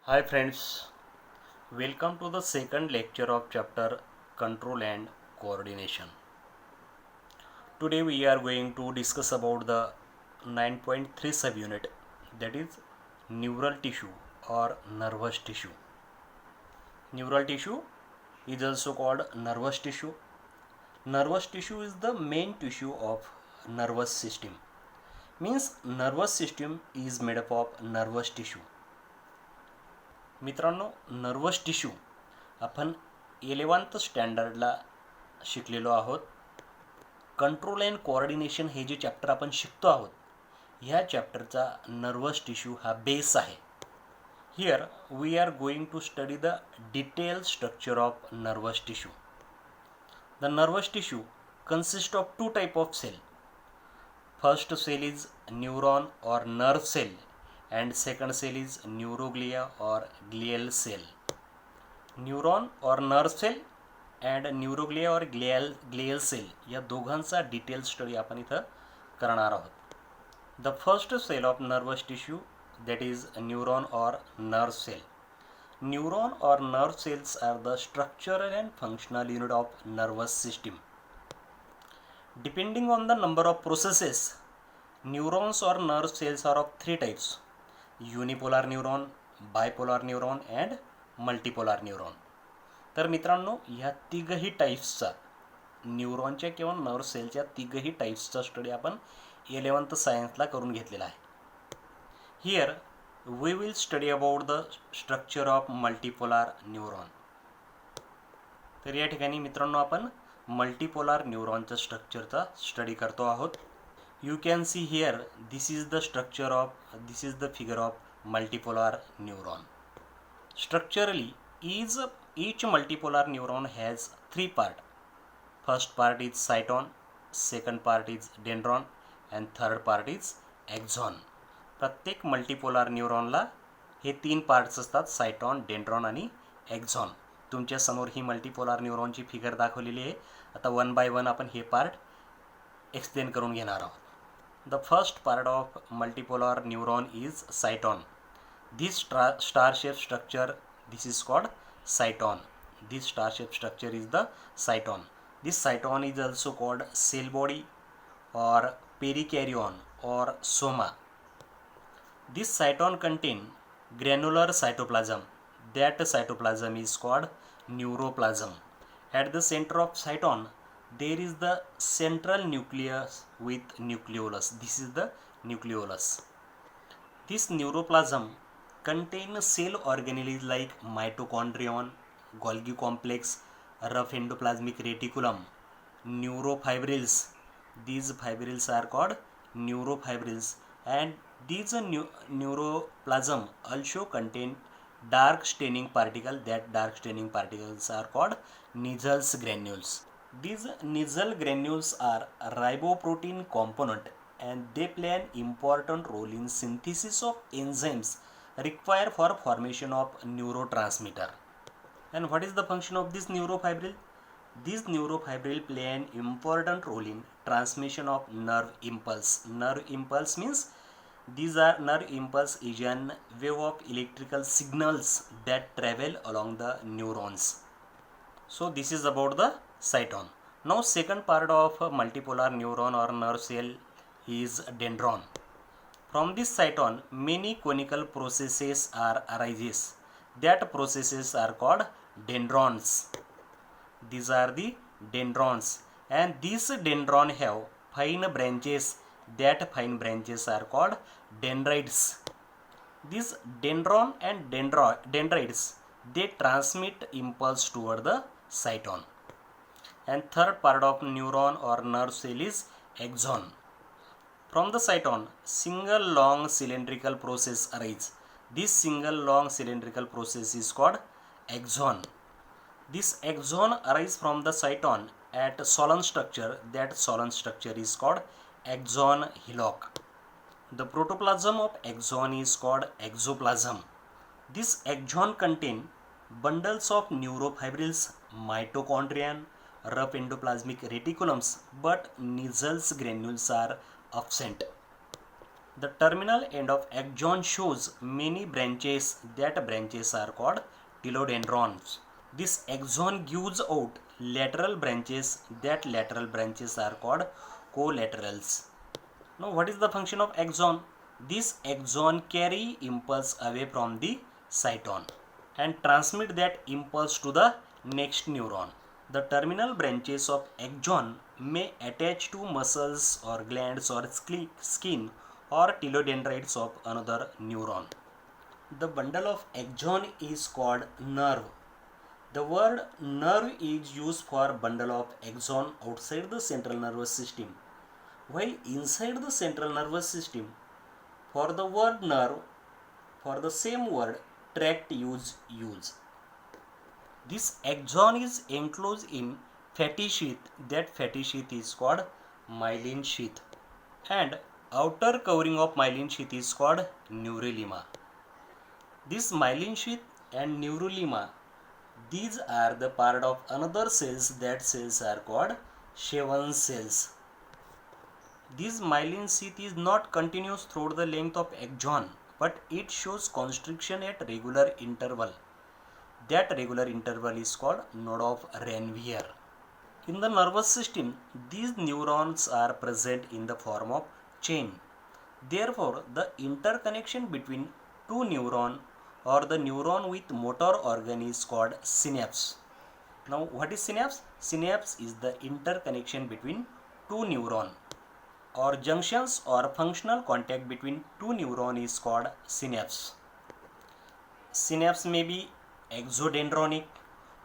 Hi friends, welcome to the second lecture of chapter Control and Coordination. Today we are going to discuss about the 9.3 subunit, that is neural tissue or nervous tissue. Neural tissue is also called nervous tissue. Nervous tissue is the main tissue of nervous system. Means nervous system is made up of nervous tissue. मित्रांनो, nervous tissue आपण 11th स्टँडर्डला शिकलेलो आहोत. Control and coordination हे जे chapter आपण शिकतो आहोत, ह्या चॅप्टरचा नर्वस टिश्यू हा बेस आहे. Here we are going to study the detail structure of nervous tissue. The nervous tissue consist of two type of cell. First cell is neuron or nerve cell and second cell is neuroglia or glial cell. Neuron or nerve cell and neuroglia or glial cell या दोघांचा detail study आपण इथं करणार आहोत. The first cell of nervous tissue, that is neuron or nerve cell. Neuron or nerve cells are the structural and functional unit of nervous system. Depending on the number of processes, neurons or nerve cells are of three types: unipolar neuron, bipolar neuron and multipolar neuron. तर मित्रांनो, ह्या तिघही टाईप्सचा न्यूरॉनच्या किंवा nerve सेलच्या तिघही टाईप्सचा study आपण 11th सायन्सला करून घेतलेला आहे. Here we will study about the structure of multipolar neuron. तर या ठिकाणी मित्रांनो आपण मल्टीपोलार न्यूरॉनच्या स्ट्रक्चरचा स्टडी करतो आहोत. You can see here this is the figure of multipolar neuron. Structurally each multipolar neuron has three parts. First part is cyton, second part is dendron and third part is axon. प्रत्येक मल्टीपोलार न्यूरॉनला हे तीन parts असतात: सायटॉन, dendron आणि एक्झॉन. तुमच्या समोर ही मल्टीपोलार न्यूरॉनची figure दाखवलेली आहे. आता one by one आपण हे पार्ट एक्सप्लेन करून घेणार आहोत. The first part of multipolar neuron is cyton. This star shape structure, this is called cyton. This star shaped structure is the cyton. This cyton is also called cell body or perikaryon or soma. This cyton contain granular cytoplasm. That cytoplasm is called neuroplasm. At the center of cyton there is the central nucleus with nucleolus. This is the nucleolus. This neuroplasm contain cell organelles like mitochondrion, Golgi complex, rough endoplasmic reticulum, neurofibrils. These fibrils are called neurofibrils, and these neuroplasm also contain dark staining particles. That dark staining particles are called Nigel granules. These Nigel granules are riboprotein component and they play an important role in synthesis of enzymes required for formation of neurotransmitter. And what is the function of this neurofibril? These neurofibril play an important role in transmission of nerve impulse. Nerve impulse means nerve impulse is an wave of electrical signals that travel along the neurons. So this is about the cyton. Now second part of multipolar neuron or nerve cell is dendron. From this cyton, many conical processes are arises. That processes are called dendrons. These are the dendrons, and these dendron have fine branches. That fine branches are called dendrites. These dendron and dendrites, they transmit impulse toward the cyton. And third part of neuron or nerve cell is axon. From the cyton, single long cylindrical process arises. This single long cylindrical process is called axon. This axon arises from the cyton at Solon structure. That Solon structure is called axon hillock. The protoplasm of axon is called exoplasm. This axon contain bundles of neurofibrils, mitochondrion, rough endoplasmic reticulums, but Nigel granules are absent. The terminal end of axon shows many branches. That branches are called telodendrons. This axon gives out lateral branches. That lateral branches are called collaterals. Now what is the function of axon? This axon carry impulse away from the cyton and transmit that impulse to the next neuron. The terminal branches of axon may attach to muscles or glands or skin or telodendrites of another neuron. The bundle of axon is called nerve. The word nerve is used for bundle of axon outside the central nervous system, while inside the central nervous system, for the word nerve, for the same word tract use. This axon is enclosed in fatty sheath. That fatty sheath is called myelin sheath, and outer covering of myelin sheath is called neurulema. This myelin sheath and neurulema, these are the part of another cells. That cells are called Schwann cells. This myelin sheath is not continuous throughout the length of axon, but it shows constriction at regular interval. That regular interval is called node of Ranvier. In the nervous system, these neurons are present in the form of chain. Therefore, the interconnection between two neurons or the neuron with motor organ is called synapse. Now, what is synapse? Synapse is the interconnection between two neurons, or junctions or functional contact between two neurons is called synapse. Synapse may be exodendronic,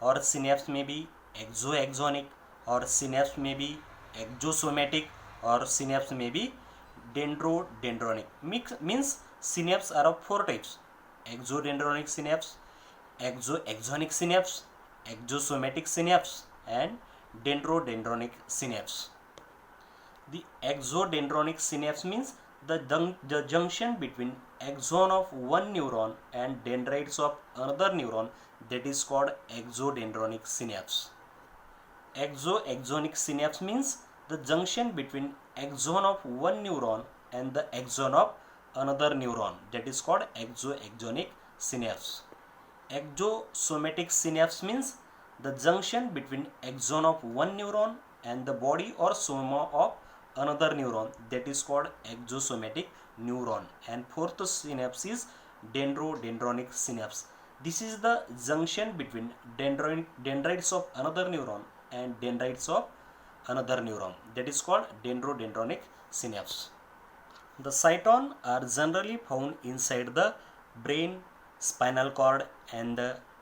or synapse may be exoaxonic, or synapse may be exosomatic, or synapse may be dendrodendronic. Means synapse are of four types: exodendronic synapse, exoaxonic synapse, exosomatic synapse, and dendrodendronic synapse. The exodendronic synapse means the junction between axon of one neuron and dendrites of another neuron, that is called exodendronic synapse. Exoaxonic synapse means the junction between axon of one neuron and the axon of another neuron, that is called exoaxonic synapse. Exosomatic synapse means the junction between axon of one neuron and the body or soma of another neuron, that is called exosomatic neuron. And fourth synapse is dendrodendronic synapse. This is the junction between dendrites of another neuron and dendrites of another neuron, that is called dendrodendronic synapse. The cyton are generally found inside the brain, spinal cord, and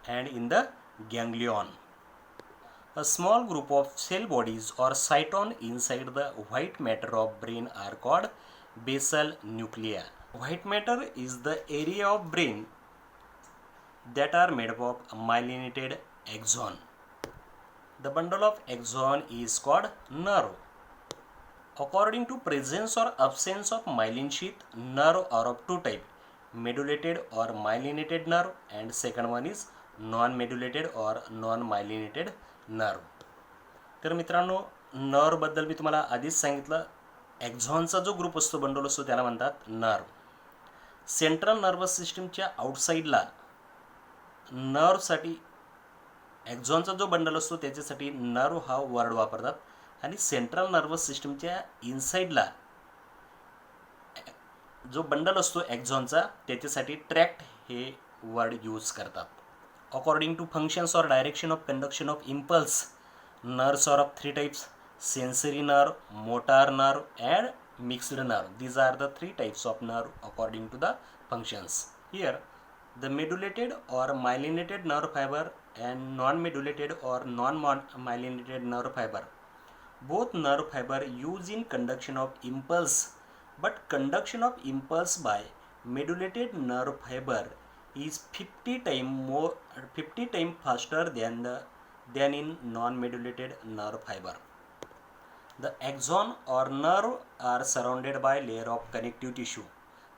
in the ganglion. A small group of cell bodies or cyton inside the white matter of brain are called basal nuclei. White matter is the area of brain that are made up of myelinated axon. The bundle of axon is called nerve. According to presence or absence of myelin sheath, nerve are of two types: medulated or myelinated nerve, and second one is non-medulated or non-myelinated nerve. तर मित्रांनो, nerve बद्दल मी तुम्हाला आधीच सांगितलं. एक्झॉनचा जो group असतो, bundle असतो, त्याला म्हणतात नर्व. सेंट्रल नर्वस सिस्टमच्या आउटसाईडला नर्वसाठी एक्झॉनचा जो बंडल असतो त्याच्यासाठी नर्व हा वर्ड वापरतात, आणि सेंट्रल नर्वस सिस्टमच्या इनसाईडला जो बंडल असतो एक्झॉनचा त्याच्यासाठी ट्रॅक्ट हे वर्ड यूज करतात. अकॉर्डिंग टू फंक्शन्स और direction of conduction of impulse, nerves are of three types: sensory nerve, motor nerve, and mixed nerve. These are the three types of nerve according to the functions. Here the medulated or myelinated nerve fiber and non-medulated or non-myelinated nerve fiber, both nerve fiber used in conduction of impulse, but conduction of impulse by medulated nerve fiber is 50 times faster than in non-medulated nerve fiber. The axon or nerve are surrounded by layer of connective tissue,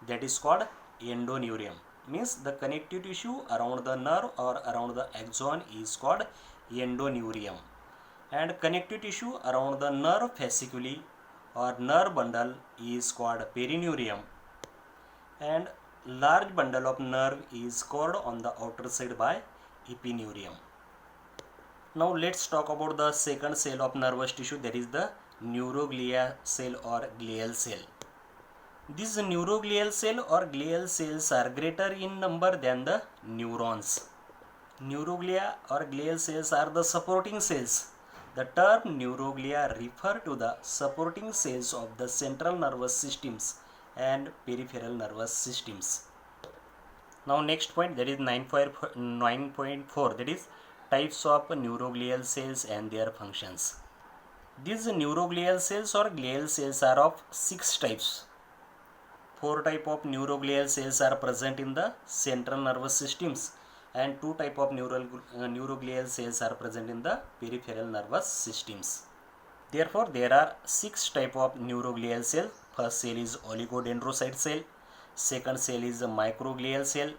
that is called endoneurium. Means the connective tissue around the nerve or around the axon is called endoneurium, and connective tissue around the nerve fasciculi or nerve bundle is called perineurium. and large bundle of nerve is covered on the outer side by epineurium. Now let's talk about the second cell of nervous tissue, that is the neuroglia cell or glial cell. These neuroglial cell or glial cells are greater in number than the neurons. Neuroglia or glial cells are the supporting cells. The term neuroglia refer to the supporting cells of the central nervous systems and peripheral nervous systems. Now next point, that is 9.4, that is types of neuroglial cells and their functions. These neuroglial cells or glial cells are of 6 types. 4 types of neuroglial cells are present in the central nervous systems and 2 types of neuroglial cells are present in the peripheral nervous systems. Therefore, there are 6 types of neuroglial cells. First cell is oligodendrocyte cell, second cell is microglial cell,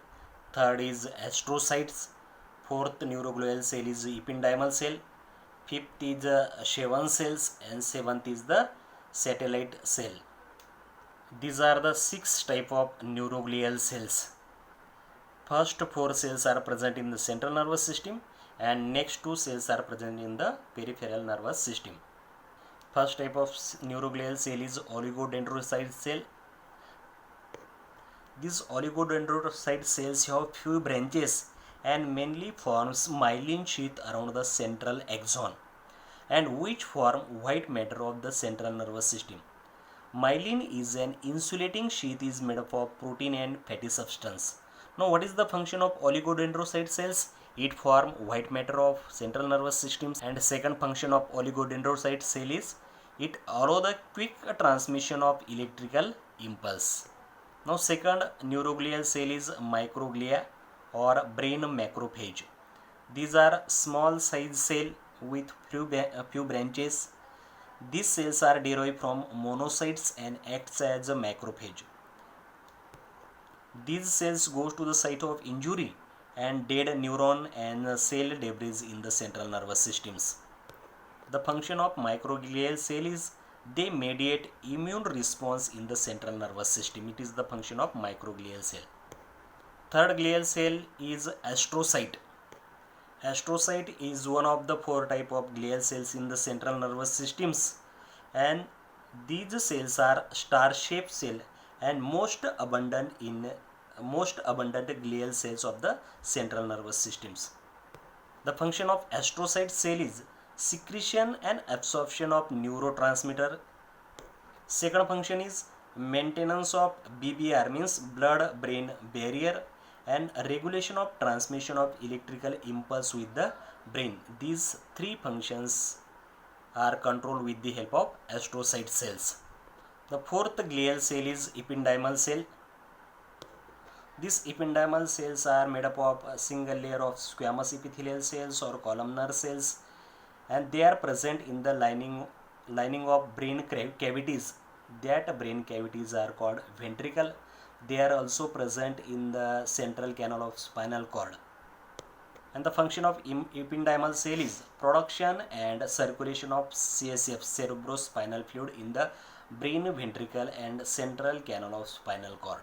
third is astrocytes, fourth neuroglial cell is ependymal cell, fifth is Schwann cells, and seventh is the satellite cell. These are the 6 types of neuroglial cells. First 4 cells are present in the central nervous system and next 2 cells are present in the peripheral nervous system. First type of neuroglial cell is oligodendrocyte cell. These oligodendrocyte cells have few branches and mainly forms myelin sheath around the central axon and which form white matter of the central nervous system. Myelin is an insulating sheath is made up of protein and fatty substance. Now what is the function of oligodendrocyte cells? It form white matter of central nervous systems, and second function of oligodendrocyte cell is it allow the quick transmission of electrical impulse. Now second neuroglial cell is microglia or brain macrophage. These are small size cell with few branches. These cells are derived from monocytes and acts as a macrophage. These cells goes to the site of injury and dead neuron and cell debris in the central nervous systems. The function of microglial cell is they mediate immune response in the central nervous system. It is the function of microglial cell. Third glial cell is astrocyte. Astrocyte is one of the 4 type of glial cells in the central nervous systems, and these cells are star-shaped cell and most abundant glial cells of the central nervous systems. The function of astrocyte cell is secretion and absorption of neurotransmitter. Second function is maintenance of BBR, means blood brain barrier, and regulation of transmission of electrical impulse with the brain. These 3 functions are controlled with the help of astrocyte cells. The fourth glial cell is ependymal cell. These ependymal cells are made up of a single layer of squamous epithelial cells or columnar cells, and they are present in the lining of brain cavities. That brain cavities are called ventricle. They are also present in the central canal of spinal cord. And the function of ependymal cell is production and circulation of CSF, cerebrospinal fluid, in the brain, ventricle and central canal of spinal cord.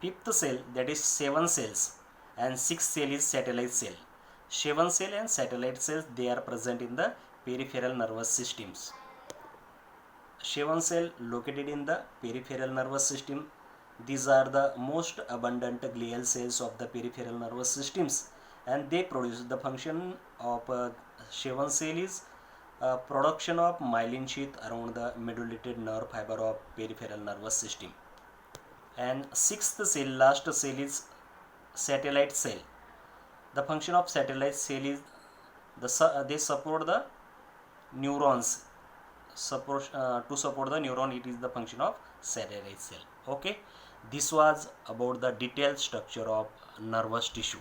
Fifth cell, that is Schwann cells, and sixth cell is satellite cell. Schwann cell and satellite cells, they are present in the peripheral nervous systems. Schwann cell located in the peripheral nervous system. These are the most abundant glial cells of the peripheral nervous systems, and they produce the function of Schwann cell is production of myelin sheath around the medullated nerve fiber of peripheral nervous system. And sixth cell, last cell, is satellite cell. The function of satellite cell is they support the neurons. To support the neuron, it is the function of satellite cell. Okay, this was about the detailed structure of nervous tissue.